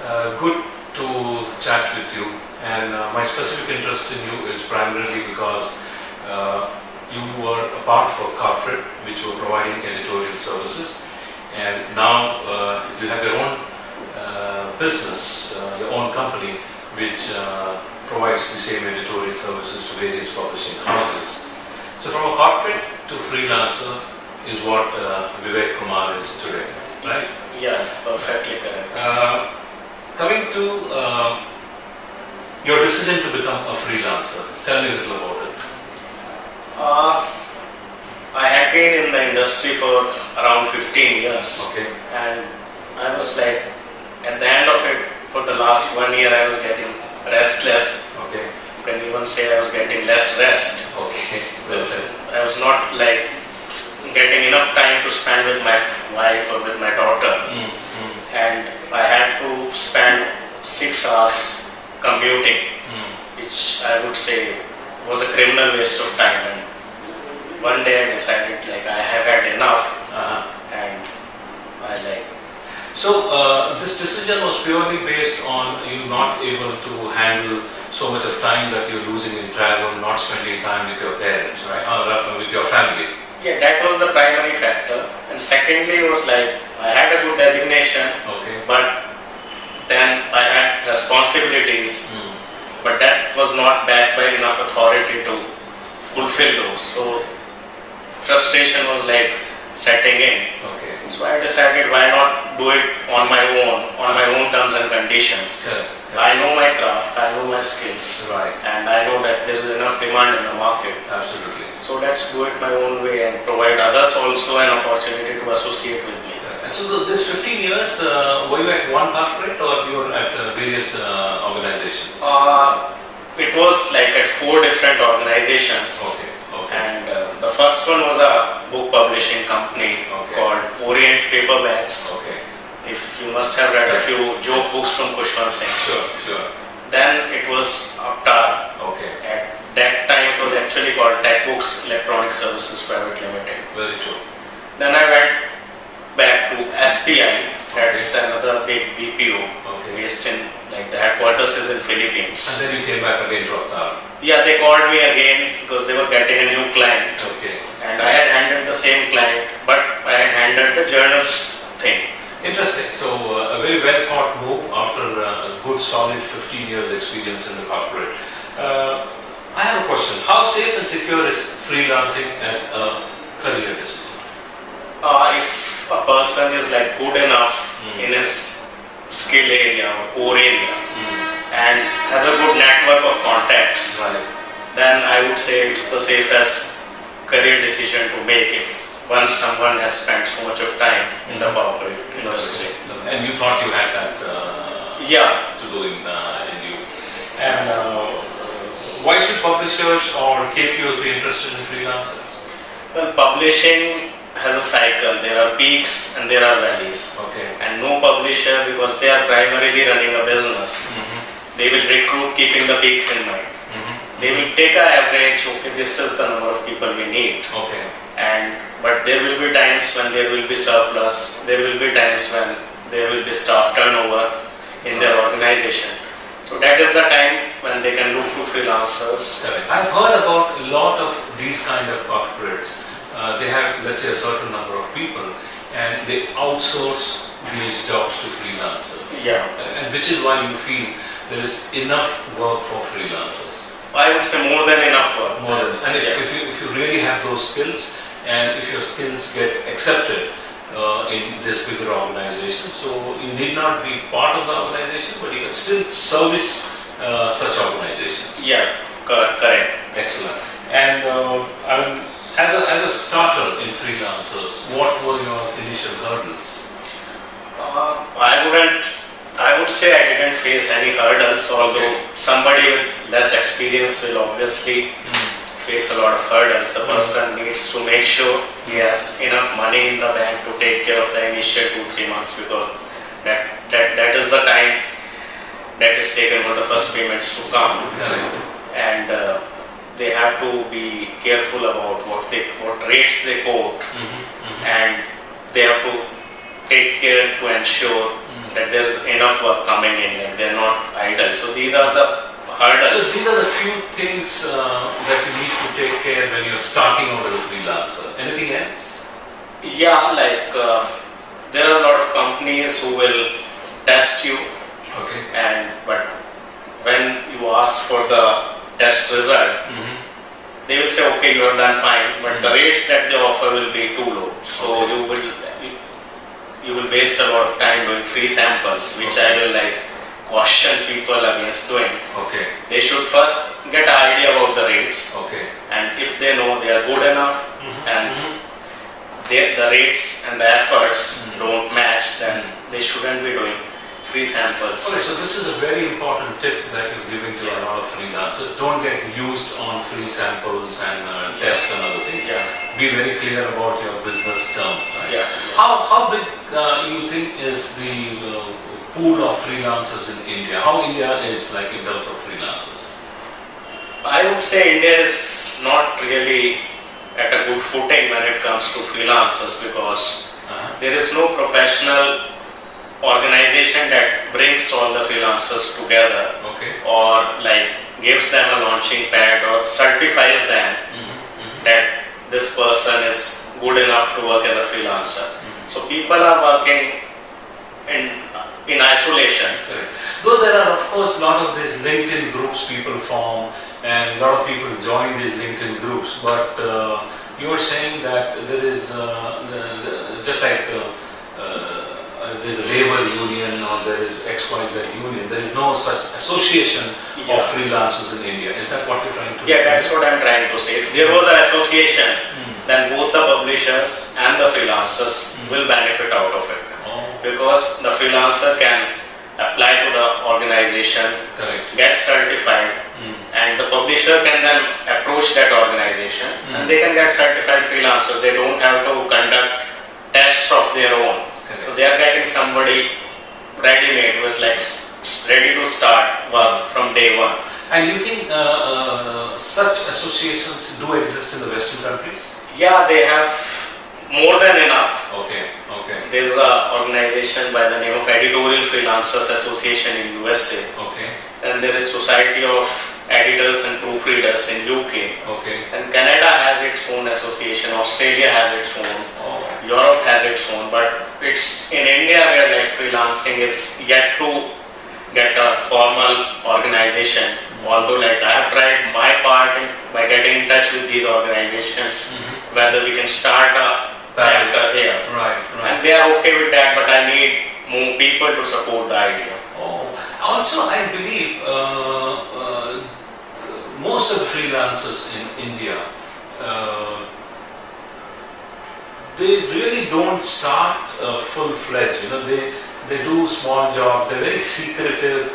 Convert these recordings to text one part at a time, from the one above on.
Good to chat with you, and my specific interest in you is primarily because you were a part of a corporate which were providing editorial services, and now you have your own business, your own company, which provides the same editorial services to various publishing houses. So from a corporate to freelancer is what Vivek Kumar is today, right? Yeah, perfectly correct. Coming to your decision to become a freelancer, tell me a little about it. I had been in the industry for around 15 years. Okay. And I was like, at the end of it, for the last 1 year, I was getting restless. Okay. You can even say I was getting less rest. Okay, well said. I was not like getting enough time to spend with my wife or with my daughter. And I had to spend 6 hours commuting, which I would say was a criminal waste of time. And one day I decided like I have had enough, and I like. So this decision was purely based on you not able to handle so much of time that you're losing in travel, not spending time with your parents, right, or with your family. Yeah, that was the primary factor. And secondly, it was like I had a good designation, but then I had responsibilities, but that was not backed by enough authority to fulfill those. So frustration was like setting in. So I decided why not do it on my own terms and conditions. I know my craft, I know my skills, right, and I know that there is enough demand in the market. Absolutely. So let's do it my own way and provide others also an opportunity to associate with me. And so this 15 years, were you at one corporate or you were at various organizations? It was like at 4 different organizations. And the first one was a book publishing company called Orient Paperbacks. If you must have read a few joke books from Kushwant Singh. Sure. Then it was Avatar. At that time it was actually called Tech Books Electronic Services Private Limited. Very true. Then I went back to SPI. That's another big BPO based in, like the headquarters is in Philippines. And then you came back again to Avatar. Yeah, they called me again because they were getting a new client. And I had handled the same client, but I had handled the journals thing. Interesting. So a very well thought move after a good solid 15 years experience in the corporate. I have a question. How safe and secure is freelancing as a career decision? If a person is like good enough in his skill area or core area and has a good network of contacts, then I would say it's the safest career decision to make if once someone has spent so much of time in the corporate industry. And you thought you had that to do in you. And why should publishers or KPOs be interested in freelancers? Well, publishing has a cycle. There are peaks and there are valleys. And no publisher, because they are primarily running a business, they will recruit keeping the peaks in mind. They will take an average, this is the number of people we need. But there will be times when there will be surplus, there will be times when there will be staff turnover in their organization. So that is the time when they can look to freelancers. I've heard about a lot of these kind of corporates. They have, let's say, a certain number of people and they outsource these jobs to freelancers. And which is why you feel there is enough work for freelancers. I would say more than enough work. And if you really have those skills, and if your skills get accepted in this bigger organization, so you need not be part of the organization, but you can still service such organizations. Correct. Excellent. And I mean, as a starter in freelancers, what were your initial hurdles? I would say I didn't face any hurdles, although somebody with less experience will obviously face a lot of hurdles. The person needs to make sure he has enough money in the bank to take care of the initial 2-3 months, because that is the time that is taken for the first payments to come. And they have to be careful about what rates they quote, and they have to take care to ensure that there's enough work coming in, like they're not idle. So these are the hurdles. So these are the few things that you need to take care when you're starting out as a freelancer. Anything else? Yeah, like there are a lot of companies who will test you. Okay. But when you ask for the test result, they will say, okay, you have done fine, but the rates that they offer will be too low. So you will waste a lot of time doing free samples, which I will caution people against doing. Okay. They should first get an idea about the rates. Okay. And if they know they are good enough and the rates and the efforts don't match, then they shouldn't be doing free samples. Okay, so this is a very important tip that you're giving to a lot of freelancers. Don't get used on free samples and tests and other things. Yeah. Be very clear about your business terms. Right? Yeah. How big you think is the pool of freelancers in India? How India is like in terms of freelancers? I would say India is not really at a good footing when it comes to freelancers, because there is no professional organization that brings all the freelancers together, or gives them a launching pad or certifies them that this person is good enough to work as a freelancer. So people are working in isolation. Correct. Though there are of course a lot of these LinkedIn groups people form and a lot of people join these LinkedIn groups, but you were saying that there is just like there's a labor union or there is XYZ union, there is no such association of freelancers in India. Is that what you're trying to Yeah, that's what I'm trying to say. If there was an association, then both the publishers and the freelancers will benefit out of it. Because the freelancer can apply to the organization, get certified, and the publisher can then approach that organization and they can get certified freelancers. They don't have to conduct tests of their own. So they are getting somebody ready-made who is ready to start work from day one. And you think such associations do exist in the Western countries? Yeah, they have more than enough. Okay. There is an organization by the name of Editorial Freelancers Association in USA. Okay. And there is Society of Editors and Proofreaders in UK. Okay. And Canada has its own association, Australia has its own, Europe has its own, but it's in India where freelancing is yet to get a formal organization. Although I have tried my part by getting in touch with these organizations, whether we can start a chapter here. Right. And they are okay with that, but I need more people to support the idea. Also, I believe most of the freelancers in India, they really don't start full-fledged. They do small jobs. They're very secretive.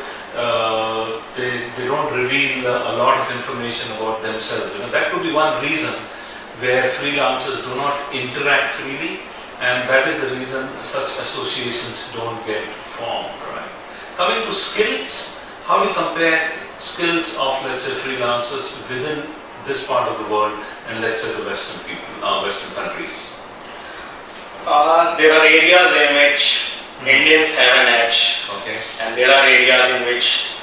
They don't reveal a lot of information about themselves. That could be one reason where freelancers do not interact freely, and that is the reason such associations don't get formed. Right? Coming to skills, how do you compare skills of, let's say, freelancers within this part of the world and, let's say, the Western countries? There are areas in which Indians have an edge, and there are areas in which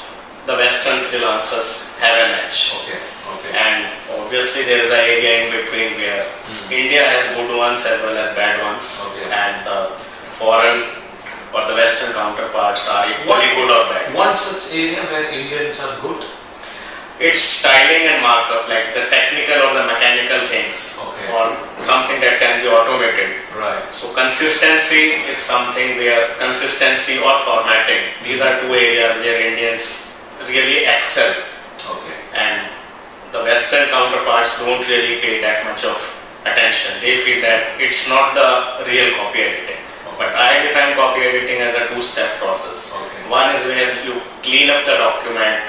the Western freelancers have an edge. And obviously there is an area in between where India has good ones as well as bad ones, and the foreign or the Western counterparts are equally good or bad. One such area where Indians are good? It's styling and markup, like the technical or the mechanical things, or something that can be automated. Right. So consistency is something where consistency or formatting, these are two areas where Indians really excel. And the Western counterparts don't really pay that much of attention. They feel that it's not the real copy editing. But I define copy editing as a two-step process. One is where you clean up the document,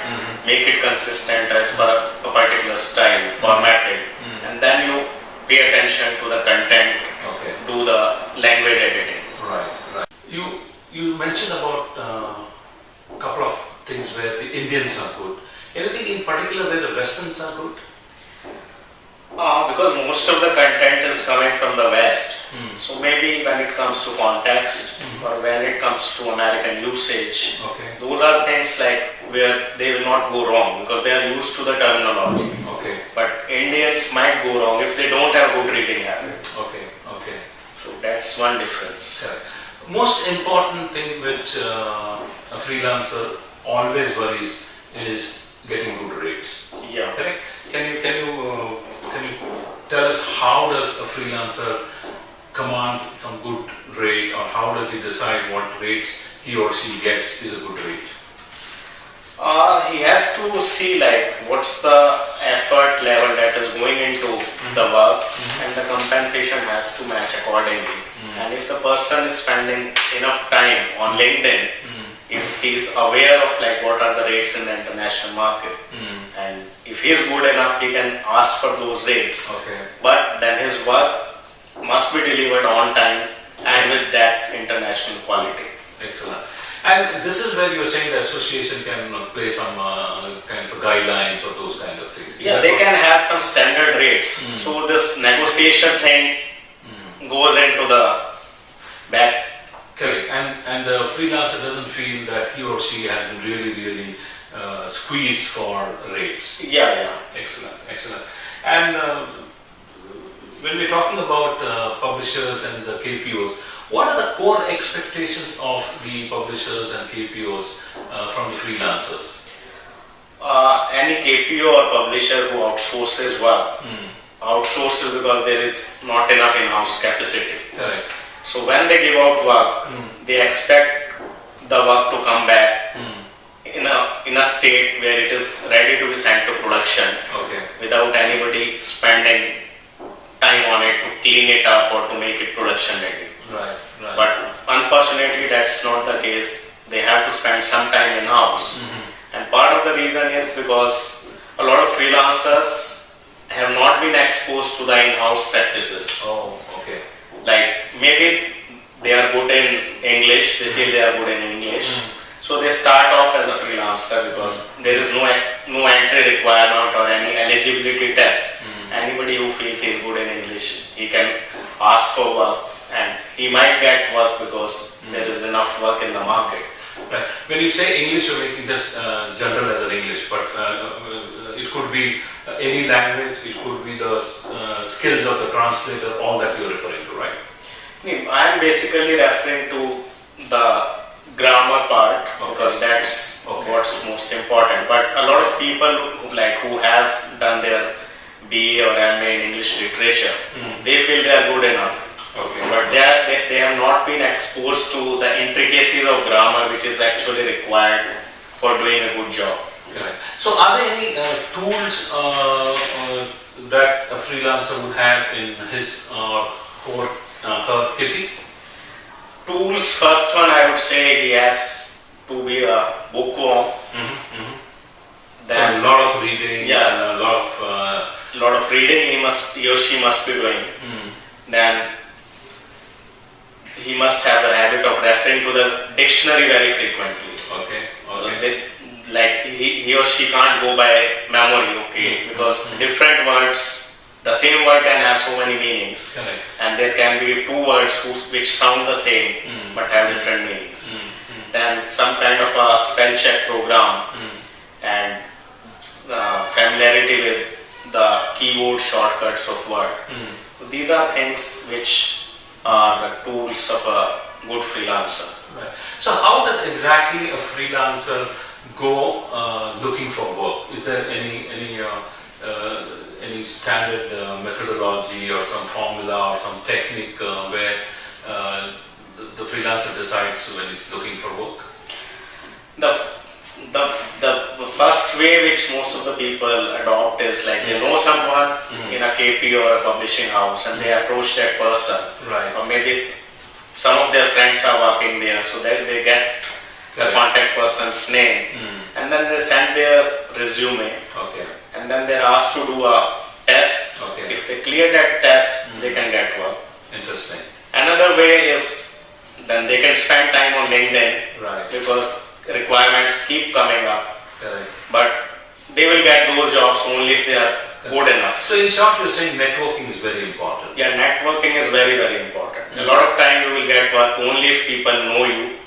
make it consistent as per a particular style, format it, and then you pay attention to the content, do the language editing. Right. You mentioned about a couple of things where the Indians are good. Anything in particular where the Westerns are good? Because most of the content is coming from the West. So maybe when it comes to context or when it comes to American usage, those are things like where they will not go wrong because they are used to the terminology. But Indians might go wrong if they don't have good reading habit. So that's one difference. Most important thing which a freelancer always worries is getting good rates. Yeah. Correct? Can you tell us how does a freelancer command some good rate, or how does he decide what rates he or she gets is a good rate? He has to see like what's the effort level that is going into the work, and the compensation has to match accordingly. And if the person is spending enough time on LinkedIn, if he's aware of like what are the rates in the international market, and if he's good enough, he can ask for those rates. But then his work must be delivered on time and with that international quality. Excellent. And this is where you're saying the association can play some kind of guidelines or those kind of things. Yeah, they can have some standard rates. So this negotiation thing goes into the back. Correct. And the freelancer doesn't feel that he or she has been really squeezed for rates. Yeah. Excellent. And when we're talking about publishers and the KPOs, what are the core expectations of the publishers and KPOs from the freelancers? Any KPO or publisher who outsources work, outsources because there is not enough in-house capacity. Correct. So when they give out work, they expect the work to come back in a state where it is ready to be sent to production without anybody spending time on it to clean it up or to make it production ready. Right. But unfortunately that's not the case. They have to spend some time in-house. And part of the reason is because a lot of freelancers have not been exposed to the in-house practices. Like maybe they are good in English, they feel they are good in English. So they start off as a freelancer because there is no entry requirement or any eligibility test. Anybody who feels he is good in English, he can ask for work and he might get work because there is enough work in the market. Right. When you say English, you're making just general as an English, but it could be any language, it could be the skills of the translator, all that you're referring to, right? I am basically referring to the grammar part because that's what's most important. But a lot of people who have done their BA or MA in English literature, they feel they are good enough. But they have not been exposed to the intricacies of grammar which is actually required for doing a good job. So are there any tools that a freelancer would have in his or her kitty? Tools, first one I would say he has to be a bookworm. Then a lot of reading, and a lot of reading he or she must be doing. Then he must have the habit of referring to the dictionary very frequently. Like he or she can't go by memory, because different words, the same word can have so many meanings. And there can be two words which sound the same but have different meanings. Then some kind of a spell check program and familiarity with the keyboard shortcuts of Word. So these are things which are the tools of a good freelancer. So how does exactly a freelancer go looking for work? Is there any standard methodology or some formula or some technique where the freelancer decides when he's looking for work? The first way which most of the people adopt is like they know someone in a KP or a publishing house and they approach that person. Or maybe some of their friends are working there, so they get the contact person's name and then they send their resume and then they're asked to do a test. If they clear that test, they can get work. Interesting. Another way is then they can spend time on LinkedIn because requirements keep coming up. But they will get those jobs only if they are good enough. So in short, you're saying networking is very important. Yeah, networking is very, very important. A lot of time you will get work only if people know you,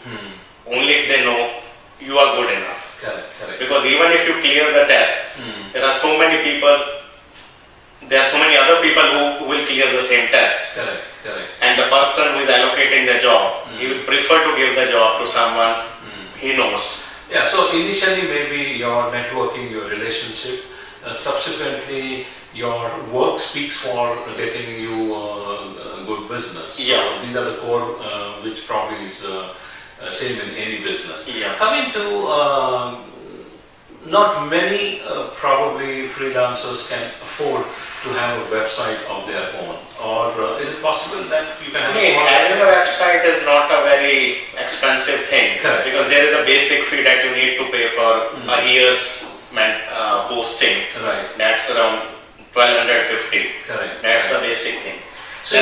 only if they know you are good enough. Correct. Because even if you clear the test, there are so many other people who will clear the same test. Correct. And the person who is allocating the job, he will prefer to give the job to someone he knows. Yeah, so initially maybe your networking, your relationship, subsequently your work speaks for getting you good business. Yeah. So these are the core which probably is same in any business. Yeah. Coming to not many probably freelancers can afford to have a website of their own, or is it possible that you can have a small having a website is not a very expensive thing. Correct. Because there is a basic fee that you need to pay for a year's hosting. Right. That's around 1250. Correct. That's the basic thing. So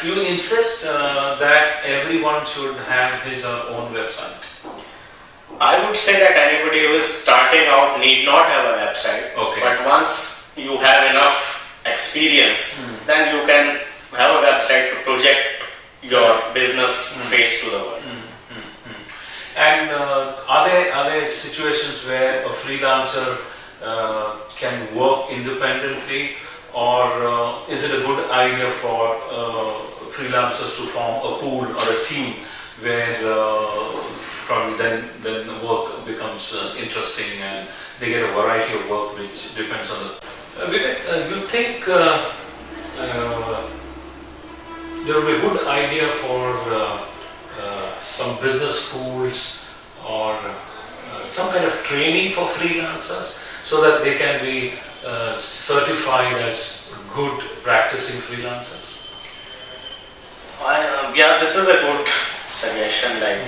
you insist that everyone should have his or own website? I would say that anybody who is starting out need not have a website. Okay. But once you have enough experience, then you can have a website to project your business face to the world. And are there situations where a freelancer can work independently, or is it a good idea for freelancers to form a pool or a team where probably then the work becomes interesting and they get a variety of work which depends on the... Vivek, you think there would be a good idea for some business schools or some kind of training for freelancers so that they can be certified as good practicing freelancers? Yeah, this is a good suggestion. Like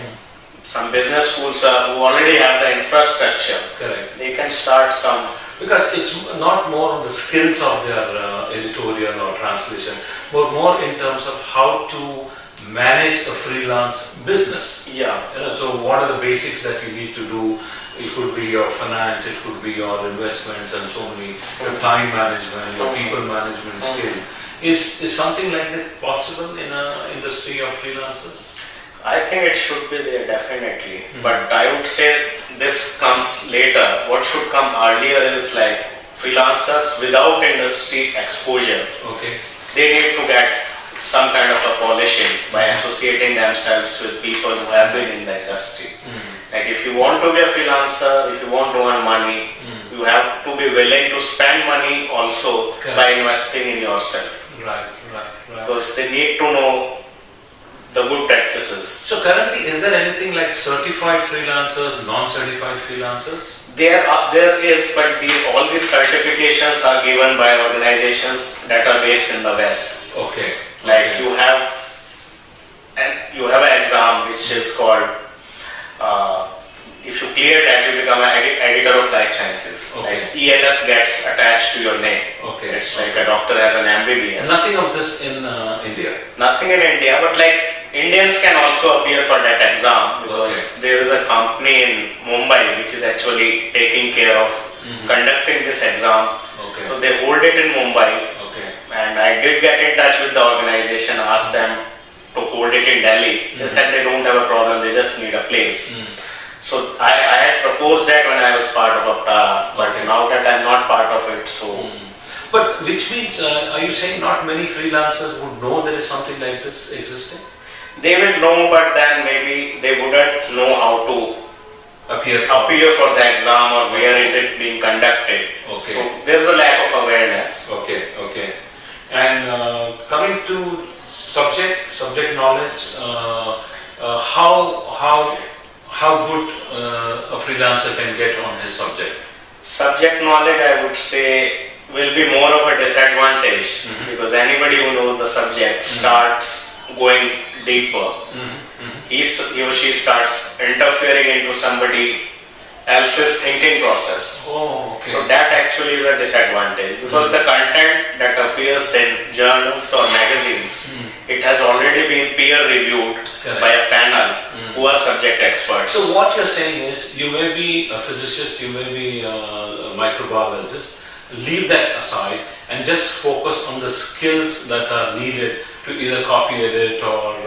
some business schools who already have the infrastructure, Correct. they can start some. Because it's not more on the skills of their editorial or translation, but more in terms of how to manage a freelance business. Yeah. So what are the basics that you need to do? It could be your finance, it could be your investments and so many, your time management, your people management skill. Is something like that possible in an industry of freelancers? I think it should be there definitely, but I would say this comes later. What should come earlier is like freelancers without industry exposure. Okay. They need to get some kind of a polishing by associating themselves with people who have been in the industry. Like if you want to be a freelancer, if you want to earn money, you have to be willing to spend money also by investing in yourself. Right. Because they need to know the good practices. So currently, is there anything like certified freelancers, non-certified freelancers? There is, but all these certifications are given by organizations that are based in the West. Okay. Like you have an exam which is called, if you clear that, you become an editor of life sciences. Okay. Like ELS gets attached to your name. Okay. It's like a doctor has an MBBS. Nothing of this in India? Nothing in India, but like Indians can also appear for that exam because there is a company in Mumbai which is actually taking care of conducting this exam. Okay. So they hold it in Mumbai. Okay. And I did get in touch with the organization, asked them to hold it in Delhi. They said they don't have a problem, they just need a place. So I had proposed that when I was part of Aptara, but now that I'm not part of it, so... But which means, are you saying not many freelancers would know there is something like this existing? They will know, but then maybe they wouldn't know how to appear for the exam or where is it being conducted. Okay. So there's a lack of awareness. Okay. And coming to subject knowledge, how good a freelancer can get on his subject? Subject knowledge, I would say, will be more of a disadvantage because anybody who knows the subject starts going deeper. He or she starts interfering into somebody else's thinking process. Oh, okay. So that actually is a disadvantage, because the content that appears in journals or magazines, it has already been peer reviewed by a panel who are subject experts. So what you're saying is, you may be a physicist, you may be a microbiologist, leave that aside and just focus on the skills that are needed to either copy edit or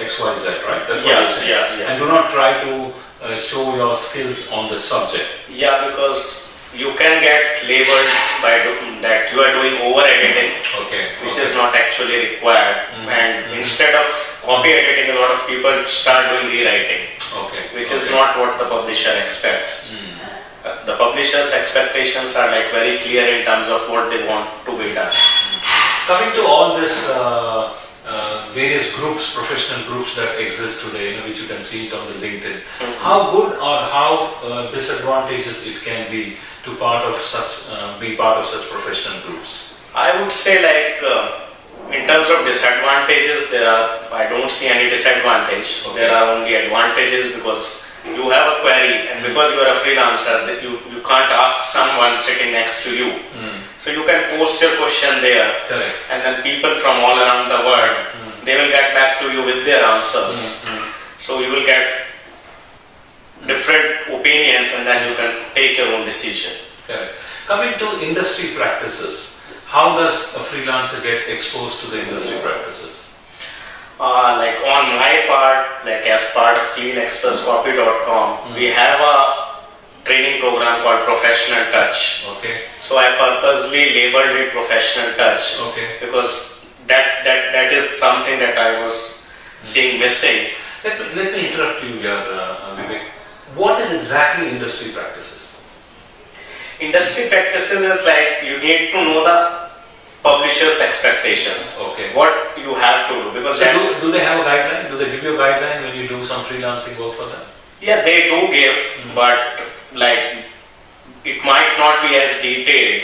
XYZ, right? That's what you're saying. Yeah. And do not try to show your skills on the subject. Yeah, because you can get labeled by that you are doing over editing, which is not actually required. And instead of copy editing, a lot of people start doing rewriting, which is not what the publisher expects. The publisher's expectations are like very clear in terms of what they want to be done. Coming to all this various groups, professional groups that exist today, which you can see it on the LinkedIn, how good or how disadvantageous it can be to be part of such professional groups? I would say, like, in terms of disadvantages, I don't see any disadvantage. There are only advantages, because you have a query, and because you are a freelancer, you can't ask someone sitting next to you. So you can post your question there, and then people from all around the world, they will get back to you with their answers. So you will get different opinions, and then you can take your own decision. Coming to industry practices, how does a freelancer get exposed to the industry practices? Like on my part, like as part of cleanexpresscopy.com, we have a training program called Professional Touch. So I purposely labeled it Professional Touch, because that is something that I was seeing missing. Let me interrupt you here, Vivek. What is exactly industry practices? Industry practices is like you need to know the publisher's expectations. What you have to do, because so do they have a guideline? Do they give you a guideline when you do some freelancing work for them? Yeah, they do give, but like it might not be as detailed.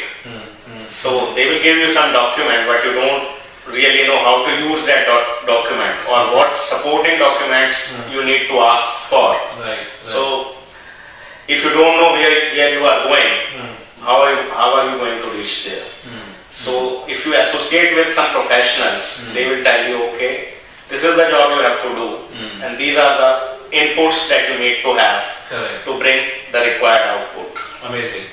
So they will give you some document, but you don't really know how to use that document, or what supporting documents you need to ask for. So if you don't know where you are going, how are you going to reach there? So if you associate with some professionals, they will tell you, okay, this is the job you have to do, and these are the inputs that you need to have to bring the required output. Amazing.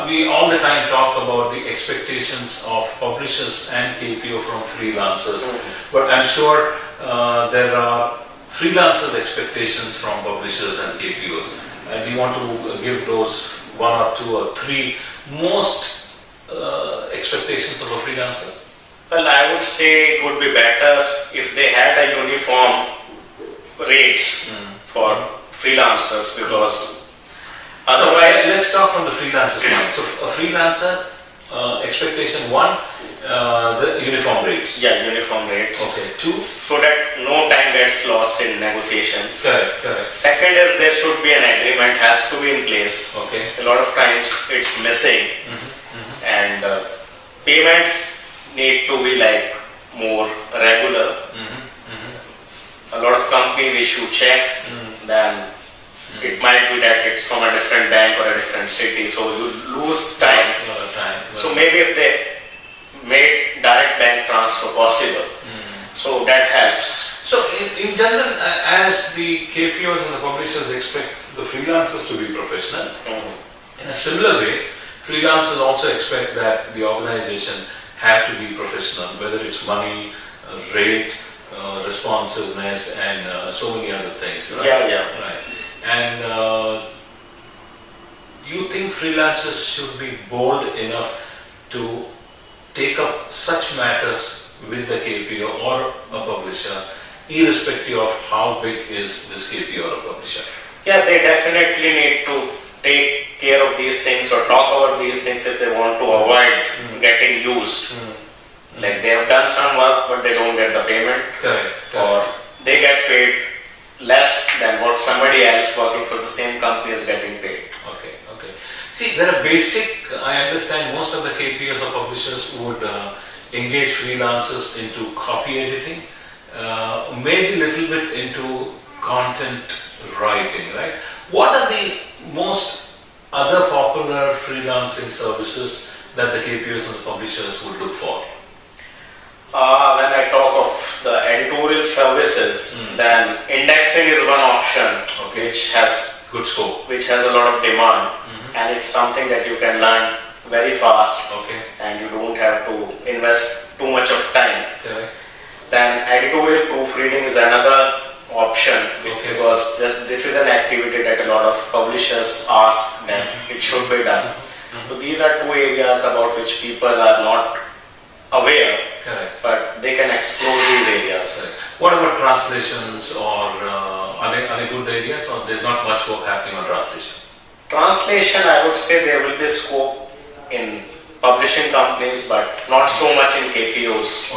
We all the time talk about the expectations of publishers and KPO from freelancers, but I'm sure there are freelancers' expectations from publishers and KPOs. And we want to give those one or two or three most expectations of a freelancer. Well, I would say it would be better if they had a uniform rates for freelancers, because otherwise... Let's start from the freelancer's point. So a freelancer, expectation one, the uniform rates. Yeah, uniform rates. Two, so that no time gets lost in negotiations. Correct. Second is there should be an agreement, has to be in place. A lot of times it's missing, and payments need to be like more regular. A lot of companies issue checks, then it might be that it's from a different bank or a different city, so you lose time. So maybe if they made direct bank transfer possible, so that helps. So in general, as the KPOs and the publishers expect the freelancers to be professional, in a similar way, freelancers also expect that the organization have to be professional, whether it's money, rate, responsiveness, and so many other things. Right? Right. And you think freelancers should be bold enough to take up such matters with the KPO or a publisher, irrespective of how big is this KPO or a publisher? Yeah, they definitely need to take care of these things or talk about these things if they want to avoid getting used. Like they have done some work but they don't get the payment, or they get paid less than what somebody else working for the same company is getting paid. See, there are basic, I understand most of the KPOs or publishers would engage freelancers into copy editing, maybe a little bit into content writing, right? What are the most other popular freelancing services that the KPOs and the publishers would look for? When I talk of the editorial services, then indexing is one option, which has good scope, which has a lot of demand, and it's something that you can learn very fast, and you don't have to invest too much of time. Then editorial proofreading is another option, because this is an activity that a lot of publishers ask that it should be done. So these are two areas about which people are not aware, but they can explore these areas. What about translations, or are they good areas, or there's not much work happening on translation? Translation, I would say there will be scope in publishing companies, but not so much in KPOs.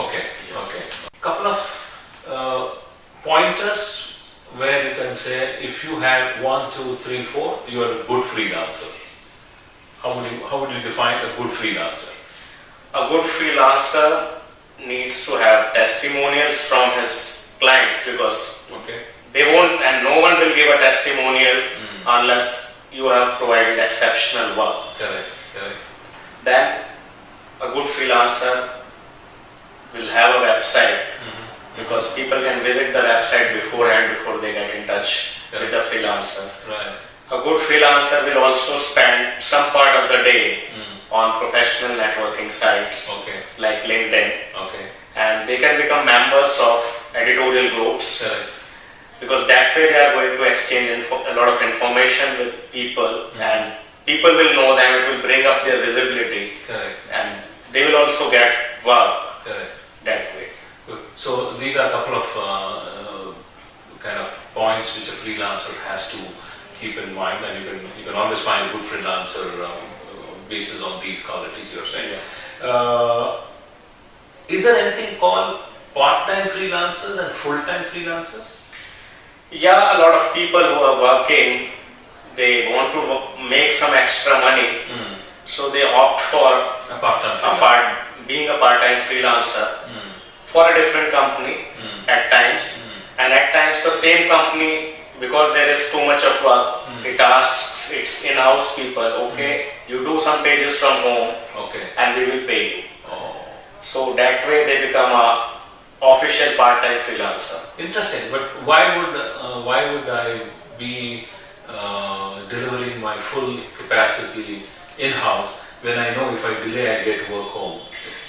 Couple of pointers where you can say if you have 1, 2, 3, 4, you are a good freelancer. How would you define a good freelancer? A good freelancer needs to have testimonials from his clients, because they won't, and no one will give a testimonial unless you have provided exceptional work. Then a good freelancer will have a website, because people can visit the website beforehand before they get in touch with the freelancer. A good freelancer will also spend some part of the day on professional networking sites like LinkedIn, and they can become members of editorial groups, because that way they are going to exchange a lot of information with people, and people will know them, it will bring up their visibility, and they will also get work that way. So these are a couple of kind of points which a freelancer has to keep in mind, and you can always find a good freelancer basis on these qualities you're saying. Is there anything called part-time freelancers and full-time freelancers? Yeah, a lot of people who are working, they want to make some extra money, so they opt for being a part-time freelancer for a different company at times, and at times the same company, because there is too much of work, it asks its in-house people, you do some pages from home, and we will pay you. So that way they become a official part-time freelancer. Interesting, but why would I be delivering my full capacity in-house when I know if I delay I get work home?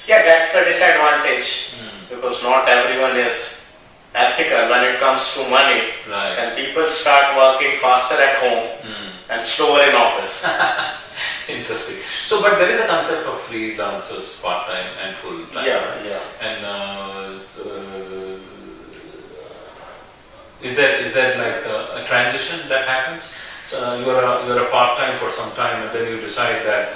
Yeah, that's the disadvantage, because not everyone is ethical when it comes to money. Then people start working faster at home and slower in office. Interesting. So, but there is a concept of freelancers, part-time and full-time. And is there like a transition that happens? So you're a part-time for some time, and then you decide that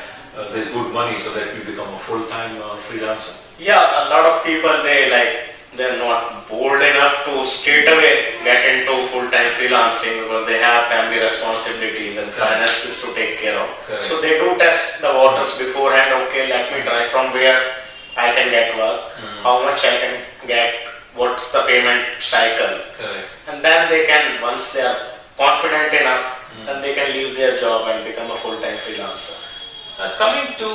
there's good money, so that you become a full-time freelancer. Yeah, a lot of people they're not bold enough to straight away get into full-time freelancing, because they have family responsibilities and finances to take care of. So they do test the waters beforehand. Let me try from where I can get work, how much I can get, what's the payment cycle, and then they can, once they are confident enough, then they can leave their job and become a full-time freelancer. Coming to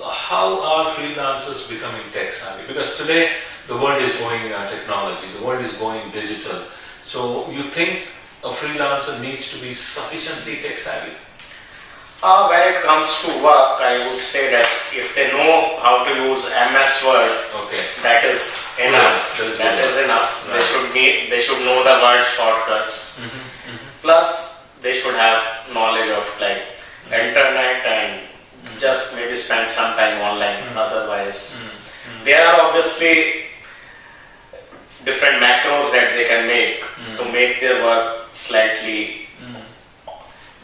how are freelancers becoming tech savvy? Because today the world is going technology, the world is going digital. So you think a freelancer needs to be sufficiently tech savvy? When it comes to work, I would say that if they know how to use MS Word, that is enough. That is enough. They should know the word shortcuts. Plus, they should have knowledge of internet and just maybe spend some time online. Otherwise, there are obviously different macros that they can make to make their work slightly,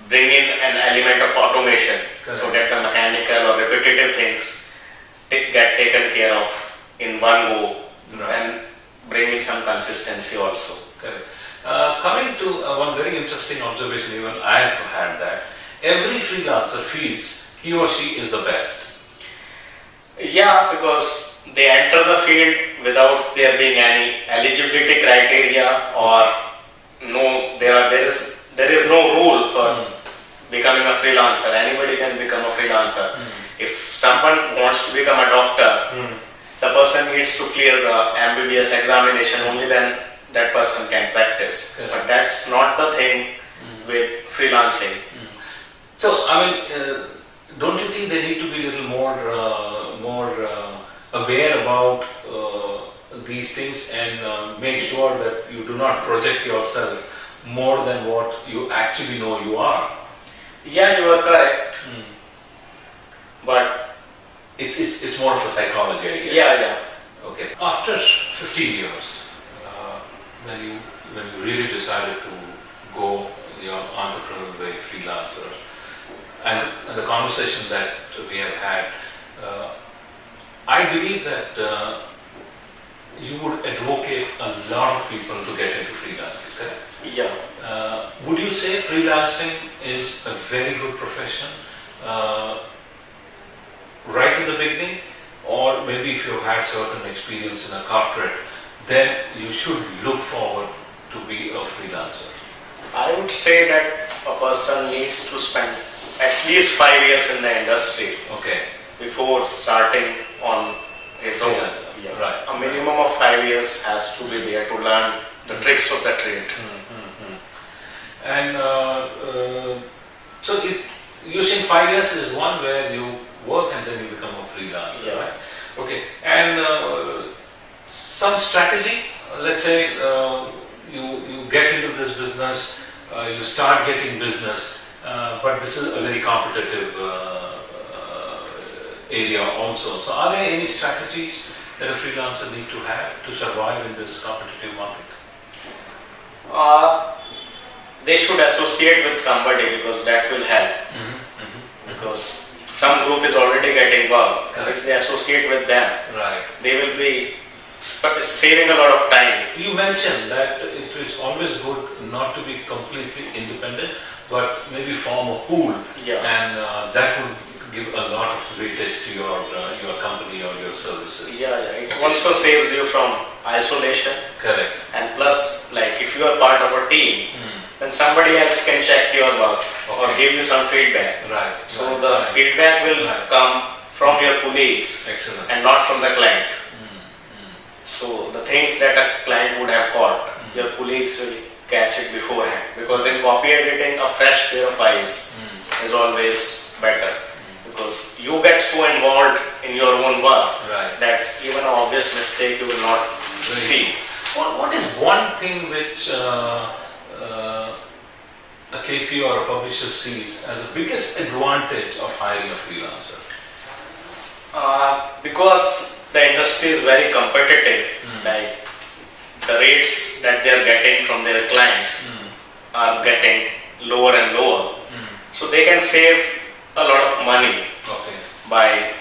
bring in an element of automation, so that the mechanical or repetitive things get taken care of in one go, and bringing some consistency also. Coming to one very interesting observation, even I have had that every freelancer feels he or she is the best. Yeah, because they enter the field without there being any eligibility criteria, or no, there there is no rule for becoming a freelancer. Anybody can become a freelancer. If someone wants to become a doctor, the person needs to clear the MBBS examination, only then that person can practice. Correct. But that's not the thing with freelancing. So, I mean, don't you think they need to be a little more aware about these things and make sure that you do not project yourself more than what you actually know you are? Yeah, you are correct. But it's more of a psychology, I guess. yeah. Okay. After 15 years, when you really decided to go your entrepreneurial way, freelancer, and the conversation that we have had, I believe that you would advocate a lot of people to get into freelancing, correct? Yeah. Would you say freelancing is a very good profession right in the beginning, or maybe if you've had certain experience in a corporate, then you should look forward to be a freelancer? I would say that a person needs to spend at least 5 years in the industry before starting on his own. Yeah. Right. A minimum of 5 years has to be there to learn the tricks of the trade. And so using 5 years is one where you work and then you become a freelancer, right? Okay. And some strategy, let's say you get into this business, you start getting business, but this is a very competitive area also. So are there any strategies that a freelancer need to have to survive in this competitive market? They should associate with somebody because that will help. Because some group is already getting work. If they associate with them, they will be saving a lot of time. You mentioned that it is always good not to be completely independent, but maybe form a pool, and that will give a lot of weightage to your company or your services. It also saves you from isolation. Correct. And plus, like if you are part of a team, then somebody else can check your work or give you some feedback. So the feedback will come from your colleagues. Excellent. And not from the client. So the things that a client would have caught, your colleagues will catch it beforehand. Because in copy editing, a fresh pair of eyes is always better. Because you get so involved in your own work that even an obvious mistake you will not see. What is one thing which a KP or a publisher sees as the biggest advantage of hiring a freelancer? Because the industry is very competitive, like the rates that they are getting from their clients are getting lower and lower. So they can save a lot of money by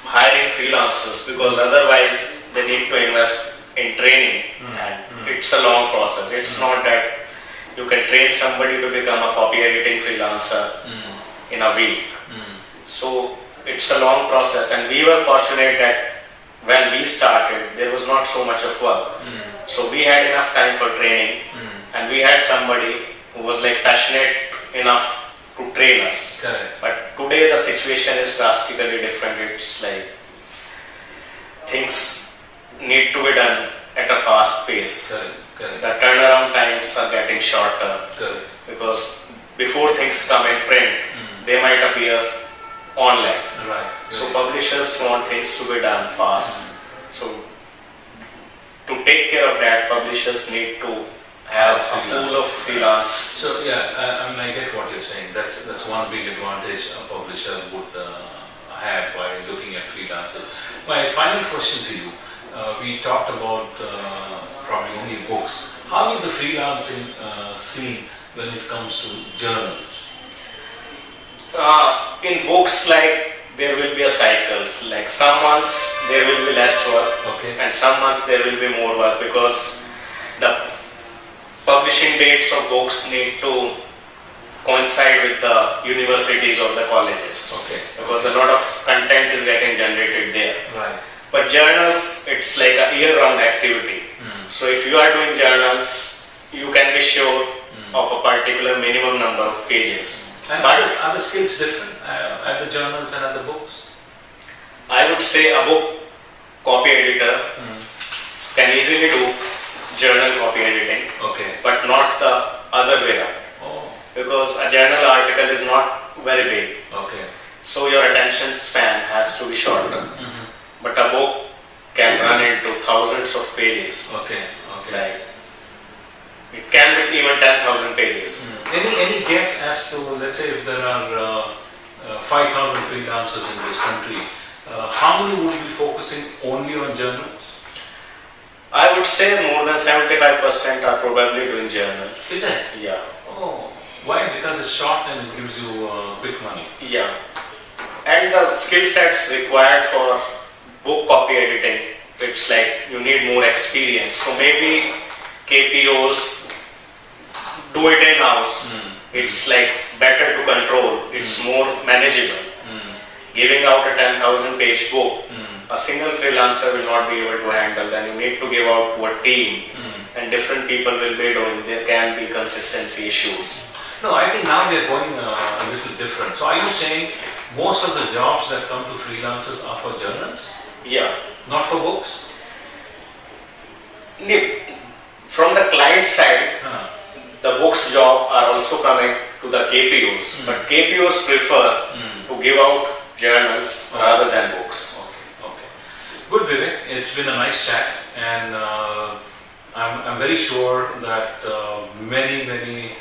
hiring freelancers, because otherwise they need to invest in training and it's a long process. It's not that you can train somebody to become a copy editing freelancer in a week. So it's a long process, and we were fortunate that when we started there was not so much of work. So we had enough time for training, and we had somebody who was like passionate enough to train us. But today the situation is drastically different. It's like things need to be done at a fast pace. The turnaround times are getting shorter because before things come in print, they might appear online. So publishers want things to be done fast. So to take care of that, publishers need to have a pool of freelance. So I get what you're saying. That's one big advantage a publisher would have by looking at freelancers. My final question to you, we talked about probably only books. How is the freelancing scene when it comes to journals? In books, like there will be a cycle. Like some months there will be less work, and some months there will be more work, because the publishing dates of books need to coincide with the universities or the colleges, because a lot of content is getting generated there. But journals, it's like a year-round activity. So if you are doing journals, you can be sure of a particular minimum number of pages. And are the skills different at the journals and at the books? I would say a book copy editor can easily do journal copy editing, but not the other way around. Because a journal article is not very big. So your attention span has to be shorter. But a book can run into thousands of pages. Like, it can be even 10,000 pages. Any guess as to, let's say, if there are 5,000 freelancers in this country, how many would be focusing only on journals? I would say more than 75% are probably doing journals. Is it? Yeah. Oh, why? Because it's short and it gives you quick money. Yeah. And the skill sets required for book copy editing, it's like you need more experience. So maybe KPOs do it in-house. It's like better to control. It's more manageable. Giving out a 10,000 page book, a single freelancer will not be able to handle. Then you need to give out to a team, and different people will be doing. There can be consistency issues. No, I think now they're going a little different. So are you saying most of the jobs that come to freelancers are for journals? Yeah. Not for books? From the client side, the books job are also coming to the KPOs, but KPOs prefer to give out journals rather than books. Good, Vivek. It's been a nice chat, and I'm very sure that many